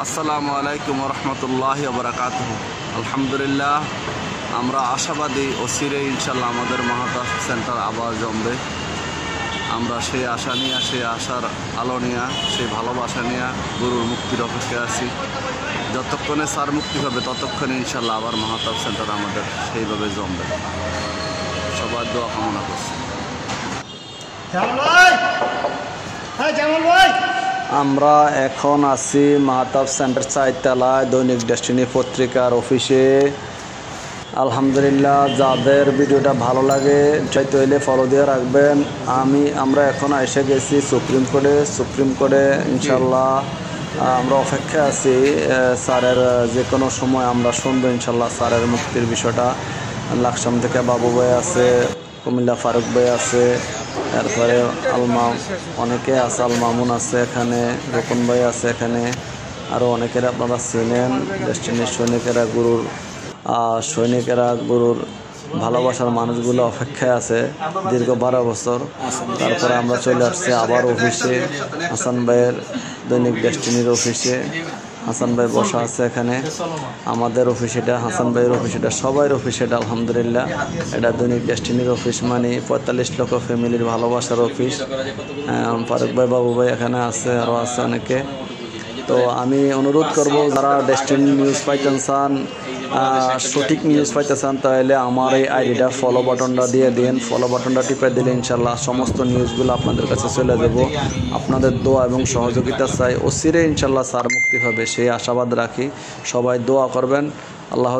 আসসালামু আলাইকুম রহমতুল্লাহি ওয়া বারাকাতুহু। আলহামদুলিল্লাহ, আমরা আশাবাদী অচিরে ইনশাল্লাহ আমাদের মাহতাব সেন্টার আবার জমবে। আমরা সেই আশা নিয়ে, সেই আশার আলো নিয়ে, সেই ভালোবাসা নিয়ে গুরুর মুক্তির অপেক্ষায় আছি। যতক্ষণে স্যার মুক্তি হবে ততক্ষণে ইনশাল্লাহ আবার মাহতাব সেন্টার আমাদের সেইভাবে জমবে। সবার দোয়া কামনা করছি। আমরা এখন আছি মাহতাব সেন্টার চাইতলায় দৈনিক ডেস্টিনি পত্রিকার অফিসে। আলহামদুলিল্লাহ, যাদের ভিডিওটা ভালো লাগে চাইতে হইলে ফলো দিয়ে রাখবেন। আমরা এখন এসে গেছি সুপ্রিম কোর্টে ইনশাল্লাহ আমরা অপেক্ষায় আছি। স্যারের যে কোনো সময় আমরা শুনবো ইনশাল্লাহ স্যারের মুক্তির বিষয়টা। লাকসাম থেকে বাবু ভাই আছে, কুমিল্লা ফারুক ভাই আছে, তারপরে অনেকে আছে, আল মামুন আছে এখানে, রোকন ভাই আছে এখানে, আরও অনেকের আপনারা চিনেন। ডেস্টিনির সৈনিকেরা গুরুর ভালোবাসার মানুষগুলো অপেক্ষায় আছে দীর্ঘ 12 বছর। তারপরে আমরা চলে আসছি আবার অফিসে, হাসান ভাইয়ের দৈনিক ডেস্টিনির অফিসে। হাসান ভাই বসা আছে এখানে। আমাদের অফিস এটা, হাসান ভাইয়ের অফিস এটা, সবাই অফিস এটা। আলহামদুলিল্লাহ, এটা দৈনিক ডেস্টিনির অফিস, মানে 45 লক্ষ ফ্যামিলির ভালোবাসার অফিস। ফারুক ভাই, বাবু ভাই এখানে আছে, আরও আছে অনেকে। তো আমি অনুরোধ করব, যারা ডেস্টিনি নিউজ পাইতেন চান, সঠিক নিউজ পাইতে চান, তাহলে আমার এই আইডিটা ফলো বাটনটা দিয়ে দিন। ফলো বাটনটা টিপে দিলে ইনশাল্লাহ সমস্ত নিউজগুলো আপনাদের কাছে চলে যাব। আপনাদের দোয়া এবং সহযোগিতা চাই। অচিরে ইনশাল্লাহ স্যার মুক্তি হবে সেই আশাবাদ রাখি। সবাই দোয়া করবেন। আল্লাহ